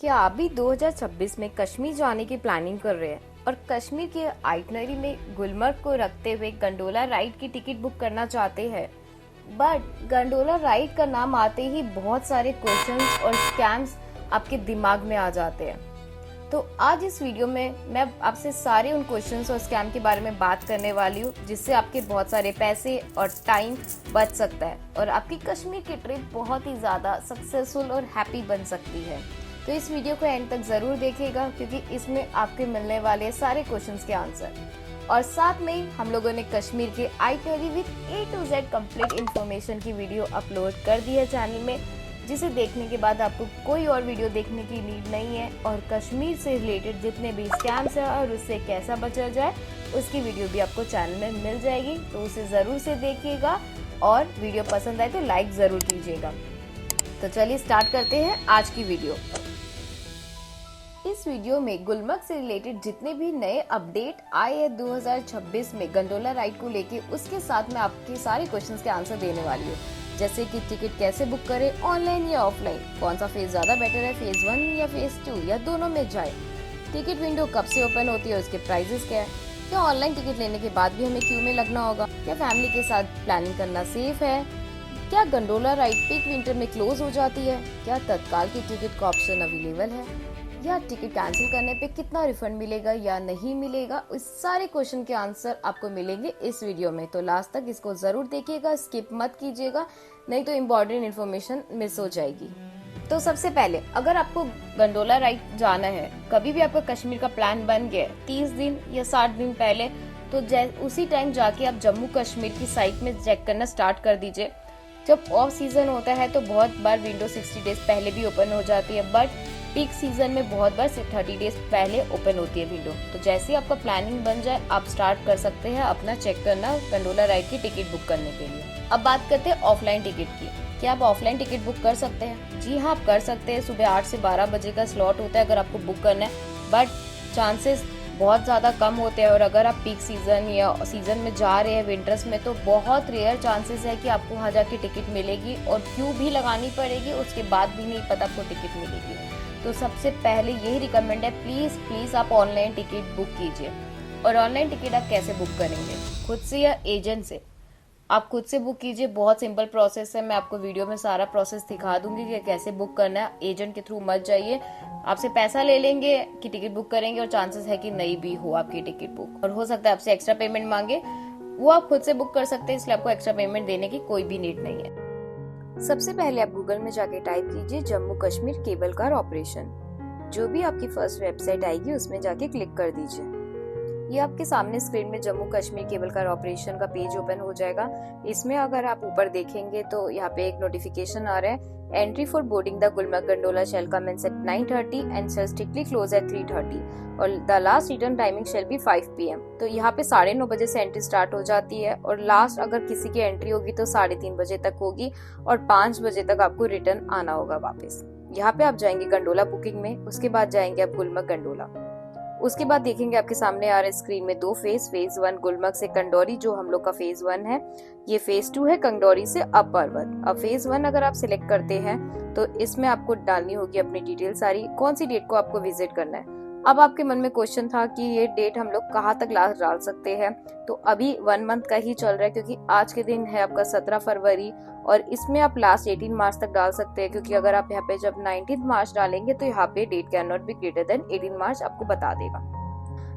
क्या आप भी 2026 में कश्मीर जाने की प्लानिंग कर रहे हैं और कश्मीर के आइटनरी में गुलमर्ग को रखते हुए गंडोला राइड की टिकट बुक करना चाहते हैं? बट गंडोला राइड का नाम आते ही बहुत सारे क्वेश्चंस और स्कैम्स आपके दिमाग में आ जाते हैं। तो आज इस वीडियो में मैं आपसे सारे उन क्वेश्चंस और स्कैम के बारे में बात करने वाली हूँ, जिससे आपके बहुत सारे पैसे और टाइम बच सकता है और आपकी कश्मीर की ट्रिप बहुत ही ज़्यादा सक्सेसफुल और हैप्पी बन सकती है। तो इस वीडियो को एंड तक ज़रूर देखिएगा, क्योंकि इसमें आपके मिलने वाले सारे क्वेश्चंस के आंसर और साथ में ही हम लोगों ने कश्मीर के itinerary with A to Z complete information की वीडियो अपलोड कर दी है चैनल में, जिसे देखने के बाद आपको कोई और वीडियो देखने की नीड नहीं है और कश्मीर से रिलेटेड जितने भी स्कैम्स हैं और उससे कैसा बचा जाए उसकी वीडियो भी आपको चैनल में मिल जाएगी। तो उसे ज़रूर से देखिएगा और वीडियो पसंद आए तो लाइक ज़रूर कीजिएगा। तो चलिए स्टार्ट करते हैं आज की वीडियो। इस वीडियो में गुलमर्ग से रिलेटेड जितने भी नए अपडेट आए हैं 2026 में गंडोला राइड को लेके, उसके साथ में आपके सारे क्वेश्चंस के आंसर देने वाली हूँ। जैसे कि टिकट कैसे बुक करें, ऑनलाइन या ऑफलाइन, कौन सा फेज ज्यादा बेटर है, फेज 1 या फेज 2 या दोनों में जाए, टिकट विंडो कब से ओपन होती है, उसके प्राइसेस क्या है, क्या ऑनलाइन टिकट लेने के बाद भी हमें क्यू में लगना होगा, क्या फैमिली के साथ प्लानिंग करना सेफ है, क्या गंडोला राइड पीक विंटर में क्लोज हो जाती है, क्या तत्काल की टिकट का ऑप्शन अवेलेबल है, या टिकट कैंसिल करने पे कितना रिफंड मिलेगा या नहीं मिलेगा। इस सारे क्वेश्चन के आंसर आपको मिलेंगे इस वीडियो में, तो लास्ट तक इसको जरूर देखिएगा, स्किप मत कीजिएगा, नहीं तो इम्पोर्टेंट इन्फॉर्मेशन मिस हो जाएगी। तो सबसे पहले अगर आपको गंडोला राइड जाना है, कभी भी आपका कश्मीर का प्लान बन गया 30 दिन या 60 दिन पहले, तो उसी टाइम जाके आप जम्मू कश्मीर की साइट में चेक करना स्टार्ट कर दीजिए। जब ऑफ सीजन होता है तो बहुत बार विंडो 60 डेज पहले भी ओपन हो जाती है, बट पीक सीजन में बहुत बार 30 डेज पहले ओपन होती है विंडो। तो जैसे ही आपका प्लानिंग बन जाए आप स्टार्ट कर सकते हैं अपना चेक करना गंडोला राइड की टिकट बुक करने के लिए। अब बात करते हैं ऑफलाइन टिकट की। क्या आप ऑफलाइन टिकट बुक कर सकते हैं? जी हाँ, आप कर सकते हैं। सुबह 8 से 12 बजे का स्लॉट होता है अगर आपको बुक करना है, बट चांसेस बहुत ज़्यादा कम होते हैं। और अगर आप पीक सीजन या सीजन में जा रहे हैं विंटर्स में, तो बहुत रेयर चांसेस है कि आपको वहाँ जाके टिकट मिलेगी और क्यू भी लगानी पड़ेगी, उसके बाद भी नहीं पता आपको टिकट मिलेगी। तो सबसे पहले यही रिकमेंड है, प्लीज़ आप ऑनलाइन टिकट बुक कीजिए। और ऑनलाइन टिकट आप कैसे बुक करेंगे? खुद से या एजेंट से? आप खुद से बुक कीजिए, बहुत सिंपल प्रोसेस है। मैं आपको वीडियो में सारा प्रोसेस दिखा दूंगी कि कैसे बुक करना है। एजेंट के थ्रू मत जाइए, आपसे पैसा ले लेंगे कि टिकट बुक करेंगे और चांसेस है कि नहीं भी हो आपकी टिकट बुक, और हो सकता है आपसे एक्स्ट्रा पेमेंट मांगे। वो आप खुद से बुक कर सकते हैं, इसलिए आपको एक्स्ट्रा पेमेंट देने की कोई भी नीड नहीं है। सबसे पहले आप गूगल में जाके टाइप कीजिए Jammu Kashmir cable car operation. जो भी आपकी फर्स्ट वेबसाइट आएगी उसमें जाके क्लिक कर दीजिए। ये आपके सामने स्क्रीन में Jammu Kashmir cable car operation का पेज ओपन हो जाएगा। इसमें अगर आप ऊपर देखेंगे तो यहाँ पे एक नोटिफिकेशन आ रहा है, entry for boarding the Gulmarg gondola shall commence at 9:30 and shall strictly close at 3:30 और the last return timing shall be 5 PM। तो यहाँ पे 9:30 बजे से एंट्री स्टार्ट हो जाती है और लास्ट अगर किसी की एंट्री होगी तो 3:30 बजे तक होगी और 5 बजे तक आपको रिटर्न आना होगा वापस। यहाँ पे आप जाएंगे गंडोला बुकिंग में, उसके बाद जाएंगे आप गुलमर्ग गंडोला। उसके बाद देखेंगे आपके सामने आ रहे स्क्रीन में 2 फेज 1 गुलमर्ग से कंडोरी, जो हम लोग का फेज 1 है। ये फेज 2 है कंडोरी से अप पर्वत। अब फेज 1 अगर आप सिलेक्ट करते हैं तो इसमें आपको डालनी होगी अपनी डिटेल सारी, कौन सी डेट को आपको विजिट करना है। अब आपके मन में क्वेश्चन था कि ये डेट हम लोग कहाँ तक लास्ट डाल सकते हैं, तो अभी 1 मंथ का ही चल रहा है, क्योंकि आज के दिन है आपका 17 फरवरी और इसमें आप लास्ट 18 मार्च तक डाल सकते हैं, क्योंकि अगर आप यहाँ पे जब 19 मार्च डालेंगे तो यहाँ पे date can not be greater than 18 मार्च आपको बता देगा।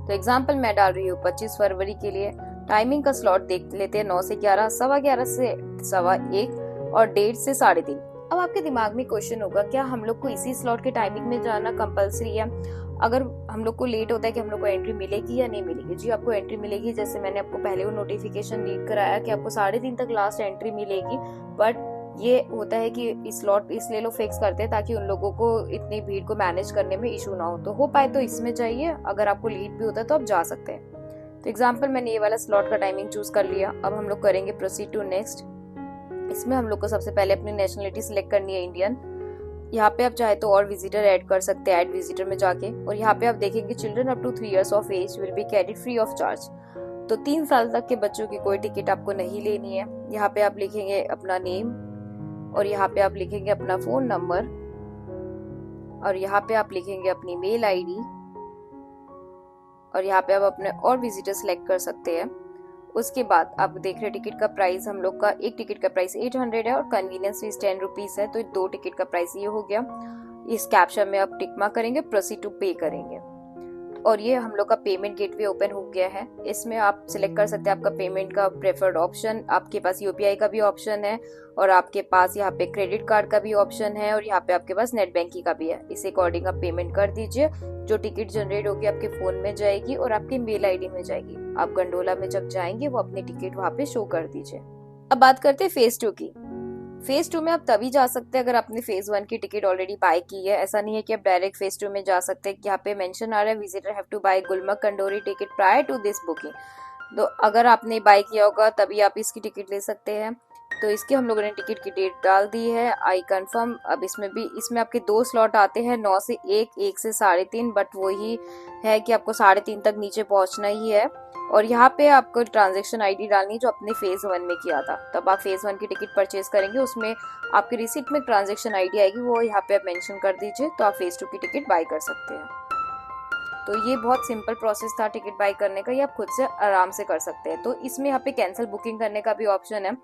तो एग्जाम्पल मैं डाल रही हूँ 25 फरवरी के लिए। टाइमिंग का स्लॉट देख लेते हैं, 9 से 11, 11:15 से 1:15 और 1:30 से 3:30। अब आपके दिमाग में क्वेश्चन होगा, क्या हम लोग को इसी स्लॉट के टाइमिंग में जाना कंपलसरी है? अगर हम लोग को लेट होता है कि हम लोग को एंट्री मिलेगी या नहीं मिलेगी? जी आपको एंट्री मिलेगी। जैसे मैंने आपको पहले वो नोटिफिकेशन रीड कराया कि आपको 3:30 तक लास्ट एंट्री मिलेगी, बट ये होता है कि इस स्लॉट इसलिए लोग फिक्स करते हैं ताकि उन लोगों को इतनी भीड़ को मैनेज करने में इशू ना हो पाए तो इसमें जाइए। अगर आपको लेट भी होता है तो आप जा सकते हैं। तो एग्जाम्पल मैंने ये वाला स्लॉट का टाइमिंग चूज कर लिया। अब हम लोग करेंगे प्रोसीड टू नेक्स्ट। इसमें हम लोग को सबसे पहले अपनी नेशनलिटी सिलेक्ट करनी है, इंडियन। यहाँ पे आप चाहे तो और विजिटर ऐड कर सकते हैं, ऐड विजिटर में जाके, और यहाँ पे आप देखेंगे children up to 3 years of age will be carried free of charge. तो 3 साल तक के बच्चों की कोई टिकट आपको नहीं लेनी है। यहाँ पे आप लिखेंगे अपना नेम और यहाँ पे आप लिखेंगे अपना फोन नंबर और यहाँ पे आप लिखेंगे अपनी मेल आईडी और यहाँ पे आप अपने और विजिटर सेलेक्ट कर सकते हैं। उसके बाद आप देख रहे टिकट का प्राइस, हम लोग का एक टिकट का प्राइस 800 है और कन्वीनियंस फीस 10 रुपीज है, तो 2 टिकट का प्राइस ये हो गया। इस कैप्शन में आप टिक मार्क करेंगे, प्रोसीड टू पे करेंगे और ये हम लोग का पेमेंट गेटवे ओपन हो गया है। इसमें आप सिलेक्ट कर सकते हैं आपका पेमेंट का प्रेफर्ड ऑप्शन, आपके पास यूपीआई का भी ऑप्शन है और आपके पास यहाँ पे क्रेडिट कार्ड का भी ऑप्शन है और यहाँ पे आपके पास नेट बैंकिंग का भी है। इस अकॉर्डिंग आप पेमेंट कर दीजिए। जो टिकट जनरेट होगी आपके फोन में जाएगी और आपकी मेल आईडी में जाएगी। आप गंडोला में जब जाएंगे वो अपनी टिकट वहाँ पे शो कर दीजिए। अब बात करते हैं फेज 2 की। फेज 2 में आप तभी जा सकते हैं अगर आपने फेज 1 की टिकट ऑलरेडी बाय की है। ऐसा नहीं है कि आप डायरेक्ट फेज 2 में जा सकते हैं। यहाँ पे मेंशन आ रहा है visitor have to buy Gulmarg gondola ticket prior to this booking. तो अगर आपने बाय किया होगा तभी आप इसकी टिकट ले सकते हैं। तो इसकी हम लोगों ने टिकट की डेट डाल दी है, आई कंफर्म। अब इसमें आपके 2 स्लॉट आते हैं, 9 से 1 से 3:30, बट वही है कि आपको 3:30 तक नीचे पहुंचना ही है। और यहाँ पे आपको ट्रांजैक्शन आईडी डालनी जो आपने फेज 1 में किया था। तब आप फेज 1 की टिकट परचेज करेंगे, उसमें आपकी रिसीट में ट्रांजैक्शन आईडी आएगी, वो यहाँ पे आप मेंशन कर दीजिए, तो आप फेज 2 की टिकट बाय कर सकते हैं। तो ये बहुत सिंपल प्रोसेस था टिकट बाय करने का, ये आप खुद से आराम से कर सकते हैं। तो इसमें यहाँ पे कैंसिल बुकिंग करने का भी ऑप्शन है।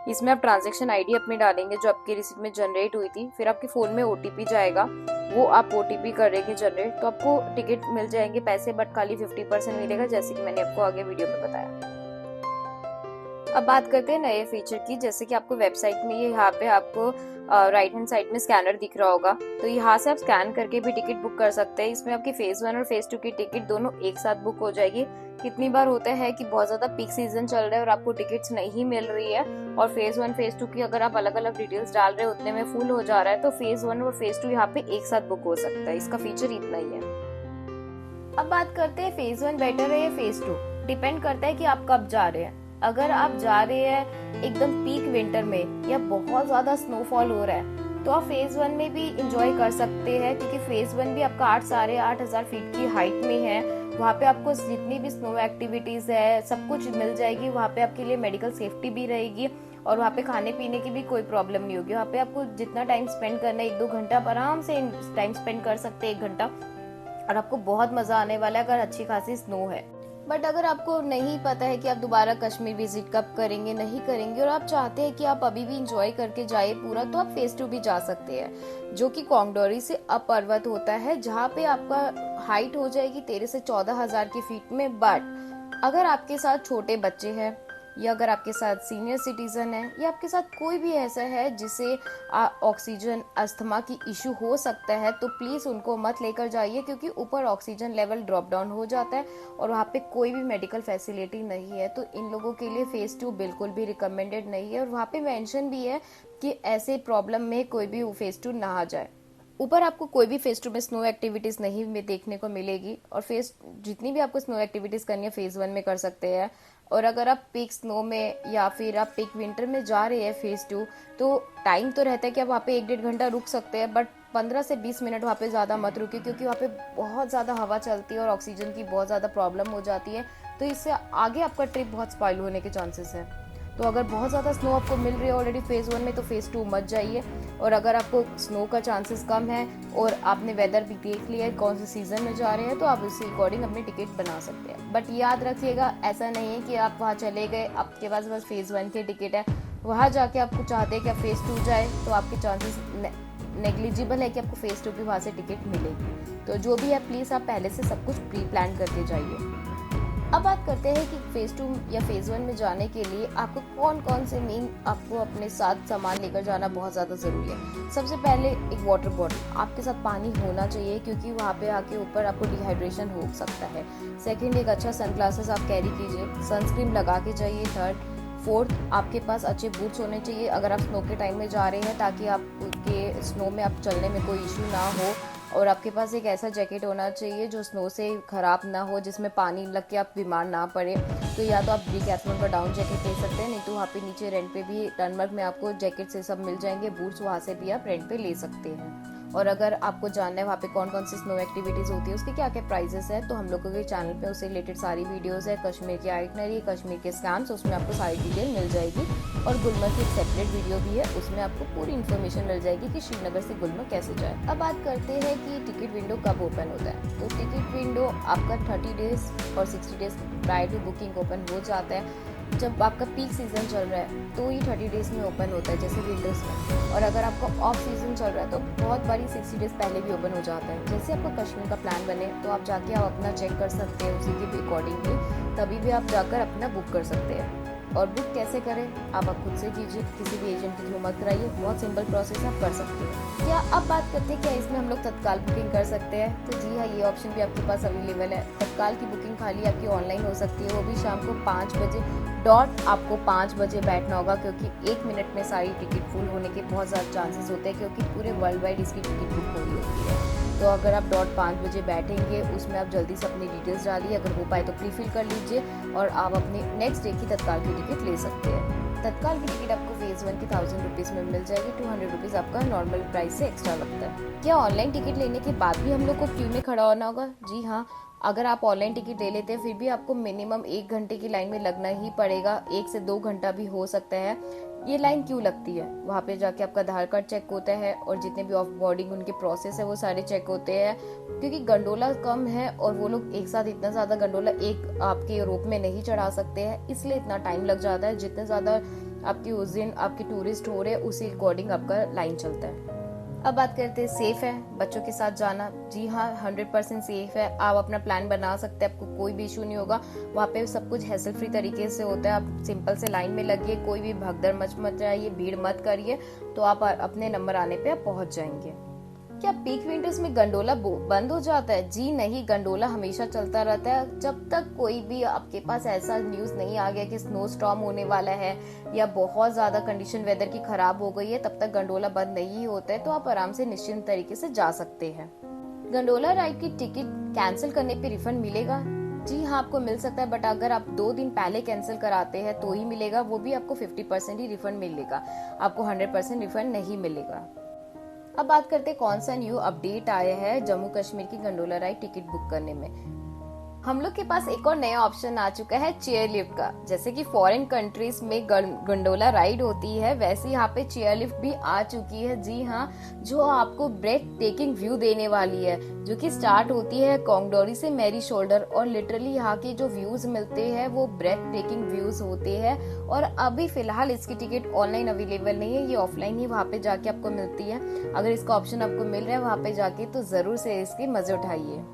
इसमें आप ट्रांजैक्शन आईडी अपनी डालेंगे जो आपकी रिसीट में जनरेट हुई थी, फिर आपके फोन में ओटीपी जाएगा, वो आप ओटीपी करेंगे जनरेट, तो आपको टिकट मिल जाएंगे पैसे, बट खाली 50% मिलेगा, जैसे कि मैंने आपको आगे वीडियो में बताया। अब बात करते हैं नए फीचर की। जैसे कि आपको वेबसाइट में ये यहाँ पे आपको राइट हैंड साइड में स्कैनर दिख रहा होगा, तो यहाँ से आप स्कैन करके भी टिकट बुक कर सकते हैं। इसमें आपकी फेज 1 और फेज 2 की टिकट दोनों एक साथ बुक हो जाएगी। कितनी बार होता है कि बहुत ज्यादा पीक सीजन चल रहा है और आपको टिकट्स नहीं मिल रही है और फेज 1 फेज 2 की अगर आप अलग अलग डिटेल्स डाल रहे हो उतने में फुल हो जा रहा है, तो फेज 1 और फेज 2 यहाँ पे एक साथ बुक हो सकता है। इसका फीचर इतना ही है। अब बात करते हैं फेज 1 बेटर है या फेज 2। डिपेंड करता है कि आप कब जा रहे हैं। अगर आप जा रहे हैं एकदम पीक विंटर में या बहुत ज्यादा स्नोफॉल हो रहा है तो आप फेज 1 में भी इंजॉय कर सकते हैं, क्योंकि फेज 1 भी आपका 8,500 फीट की हाइट में है। वहाँ पे आपको जितनी भी स्नो एक्टिविटीज है सब कुछ मिल जाएगी। वहाँ पे आपके लिए मेडिकल सेफ्टी भी रहेगी और वहाँ पे खाने पीने की भी कोई प्रॉब्लम नहीं होगी। वहाँ पे आपको जितना टाइम स्पेंड करना है 1-2 घंटा आप आराम से टाइम स्पेंड कर सकते हैं, 1 घंटा, और आपको बहुत मजा आने वाला है अगर अच्छी खासी स्नो है। बट अगर आपको नहीं पता है कि आप दोबारा कश्मीर विजिट कब करेंगे, नहीं करेंगे, और आप चाहते हैं कि आप अभी भी इंजॉय करके जाए पूरा, तो आप फेज 2 भी जा सकते हैं, जो कि कोंगडोरी से अप पर्वत होता है, जहाँ पे आपका हाइट हो जाएगी 13 से 14,000 की फीट में। बट अगर आपके साथ छोटे बच्चे हैं या अगर आपके साथ सीनियर सिटीजन है या आपके साथ कोई भी ऐसा है जिसे ऑक्सीजन अस्थमा की इशू हो सकता है, तो प्लीज उनको मत लेकर जाइए, क्योंकि ऊपर ऑक्सीजन लेवल ड्रॉप डाउन हो जाता है और वहाँ पे कोई भी मेडिकल फैसिलिटी नहीं है। तो इन लोगों के लिए फेज 2 बिल्कुल भी रिकमेंडेड नहीं है। और वहाँ पे मेंशन भी है कि ऐसे प्रॉब्लम में कोई भी फेज 2 ना आ जाए। ऊपर आपको कोई भी फेज 2 में स्नो एक्टिविटीज नहीं देखने को मिलेगी और जितनी भी आपको स्नो एक्टिविटीज करनी है फेज 1 में कर सकते हैं। और अगर आप पीक स्नो में या फिर आप पीक विंटर में जा रहे हैं फेज 2, तो टाइम तो रहता है कि आप वहाँ पे 1-1.5 घंटा रुक सकते हैं, बट 15 से 20 मिनट वहाँ पे ज़्यादा मत रुकिए, क्योंकि वहाँ पे बहुत ज़्यादा हवा चलती है और ऑक्सीजन की बहुत ज़्यादा प्रॉब्लम हो जाती है। तो इससे आगे आपका ट्रिप बहुत स्पॉइल होने के चांसेस है। तो अगर बहुत ज़्यादा स्नो आपको मिल रही है ऑलरेडी फेज 1 में, तो फेज 2 मत जाइए। और अगर आपको स्नो का चांसेस कम है और आपने वेदर भी देख लिया है कौन से सीजन में जा रहे हैं, तो आप उसी अकॉर्डिंग अपनी टिकट बना सकते हैं। बट याद रखिएगा, ऐसा नहीं है कि आप वहाँ चले गए, आपके पास बस फेज 1 की टिकट है, वहाँ जाके आपको चाहते हैं कि आप फेज 2 जाए, तो आपके चांसेस नेग्लिजिबल है कि आपको फेज 2 की वहाँ से टिकट मिलेगी। तो जो भी है प्लीज़ आप पहले से सब कुछ प्री प्लान करके जाइए। अब बात करते हैं कि फेज 2 या फेज 1 में जाने के लिए आपको कौन कौन से मेन आपको अपने साथ सामान लेकर जाना बहुत ज़्यादा ज़रूरी है। सबसे पहले एक वाटर बॉटल, आपके साथ पानी होना चाहिए, क्योंकि वहाँ पे आके ऊपर आपको डिहाइड्रेशन हो सकता है। सेकंड, एक अच्छा सनग्लासेस आप कैरी कीजिए, सनस्क्रीन लगा के जाइए। थर्ड, फोर्थ, आपके पास अच्छे बूट्स होने चाहिए अगर आप स्नो के टाइम में जा रहे हैं, ताकि आपके स्नो में आप चलने में कोई इशू ना हो। और आपके पास एक ऐसा जैकेट होना चाहिए जो स्नो से ख़राब ना हो, जिसमें पानी लग के आप बीमार ना पड़े। तो या तो आप डिकैथलॉन का डाउन जैकेट ले सकते हैं, नहीं तो वहाँ पे नीचे रेंट पे भी टर्नमर्क में आपको जैकेट से सब मिल जाएंगे, बूट्स वहाँ से भी आप रेंट पे ले सकते हैं। और अगर आपको जानना है वहाँ पे कौन कौन सी स्नो एक्टिविटीज होती है, उसके क्या क्या प्राइजेस है, तो हम लोगों के चैनल पे उससे रिलेटेड सारी वीडियोस है। कश्मीर की आइटनरी, कश्मीर के स्कैम्स, उसमें आपको सारी डिटेल मिल जाएगी। और गुलमर्ग की एक सेपरेट वीडियो भी है, उसमें आपको पूरी इन्फॉर्मेशन मिल जाएगी कि श्रीनगर से गुलमर्ग कैसे जाए। अब बात करते हैं कि टिकट विंडो कब ओपन होता है। तो टिकट विंडो आपका 30 डेज और 60 days prior to booking open हो जाता है। जब आपका पीक सीजन चल रहा है तो ही 30 डेज में ओपन होता है, जैसे विंटर्स में। और अगर आपका ऑफ सीजन चल रहा है तो बहुत बारी 60 डेज पहले भी ओपन हो जाता है। जैसे आपका कश्मीर का प्लान बने तो आप जाके आप अपना चेक कर सकते हैं, उसी के अकॉर्डिंगली तभी भी आप जाकर अपना बुक कर सकते हैं। और बुक कैसे करें आप खुद से कीजिए, किसी भी एजेंट के थ्रू मत कराइए, बहुत सिंपल प्रोसेस आप कर सकते हैं। क्या अब बात करते हैं क्या इसमें हम लोग तत्काल बुकिंग कर सकते हैं? तो जी हाँ, ये ऑप्शन भी आपके पास अवेलेबल है। तत्काल की बुकिंग खाली आपकी ऑनलाइन हो सकती है, वो भी शाम को 5 बजे डॉट। आपको 5 बजे बैठना होगा, क्योंकि 1 मिनट में सारी टिकट फुल होने के बहुत ज़्यादा चांसेस होते हैं, क्योंकि पूरे वर्ल्ड वाइड इसकी टिकट बुक हो रही होती है। तो अगर आप डॉट 5 बजे बैठेंगे, उसमें आप जल्दी से अपनी डिटेल्स डालिए, अगर हो पाए तो प्री फिल कर लीजिए और आप अपने नेक्स्ट डे की तत्काल की टिकट ले सकते हैं। तत्काल की टिकट आपको फेज 1 की 1000 रुपीज़ में मिल जाएगी। 200 रुपीज़ आपका नॉर्मल प्राइस से एक्स्ट्रा लगता है। क्या ऑनलाइन टिकट लेने के बाद भी हम लोग को क्यू में खड़ा होना होगा? जी हाँ, अगर आप ऑनलाइन टिकट ले लेते हैं फिर भी आपको मिनिमम 1 घंटे की लाइन में लगना ही पड़ेगा। 1 से 2 घंटा भी हो सकता है। ये लाइन क्यों लगती है? वहाँ पे जाके आपका आधार कार्ड चेक होता है और जितने भी ऑफ बोर्डिंग उनके प्रोसेस है वो सारे चेक होते हैं, क्योंकि गंडोला कम है और वो लोग एक साथ इतना ज़्यादा गंडोला एक आपके रोप में नहीं चढ़ा सकते हैं, इसलिए इतना टाइम लग जाता है। जितने ज़्यादा आपके उस दिन आपके टूरिस्ट हो रहे हैं उसी अकॉर्डिंग आपका लाइन चलता है। अब बात करते हैं सेफ है बच्चों के साथ जाना। जी हाँ, 100% सेफ है। आप अपना प्लान बना सकते हैं, आपको कोई भी इशू नहीं होगा। वहाँ पे सब कुछ हैसल फ्री तरीके से होता है। आप सिंपल से लाइन में लगिए, कोई भी भगदड़ मत जाइए, भीड़ मत करिए, तो आप अपने नंबर आने पे आप पहुँच जाएंगे। क्या पीक विंटर्स में गंडोला बंद हो जाता है? जी नहीं, गंडोला हमेशा चलता रहता है। जब तक कोई भी आपके पास ऐसा न्यूज नहीं आ गया कि स्नो स्टॉर्म होने वाला है या बहुत ज्यादा कंडीशन वेदर की खराब हो गई है, तब तक गंडोला बंद नहीं होता है। तो आप आराम से निश्चिंत तरीके से जा सकते हैं। गंडोला राइड की टिकट कैंसिल करने पे रिफंड मिलेगा? जी हाँ, आपको मिल सकता है, बट अगर आप 2 दिन पहले कैंसिल कराते हैं तो ही मिलेगा। वो भी आपको 50% ही रिफंड मिलेगा, आपको 100% रिफंड नहीं मिलेगा। अब बात करते हैं कौन सा न्यू अपडेट आया है जम्मू कश्मीर की गंडोला राइड टिकट बुक करने में। हम लोग के पास एक और नया ऑप्शन आ चुका है चेयर लिफ्ट का। जैसे कि फॉरेन कंट्रीज में गंडोला राइड होती है, वैसे यहाँ पे चेयर लिफ्ट भी आ चुकी है। जी हाँ, जो आपको ब्रेथ टेकिंग व्यू देने वाली है, जो कि स्टार्ट होती है कोंगडोरी से मैरी शोल्डर। और लिटरली यहाँ के जो व्यूज मिलते हैं वो ब्रेथ टेकिंग व्यूज होते हैं। और अभी फिलहाल इसकी टिकट ऑनलाइन अवेलेबल नहीं है, ये ऑफलाइन ही वहाँ पे जाके आपको मिलती है। अगर इसका ऑप्शन आपको मिल रहा है वहाँ पे जाके, तो जरूर से इसके मजे उठाइए।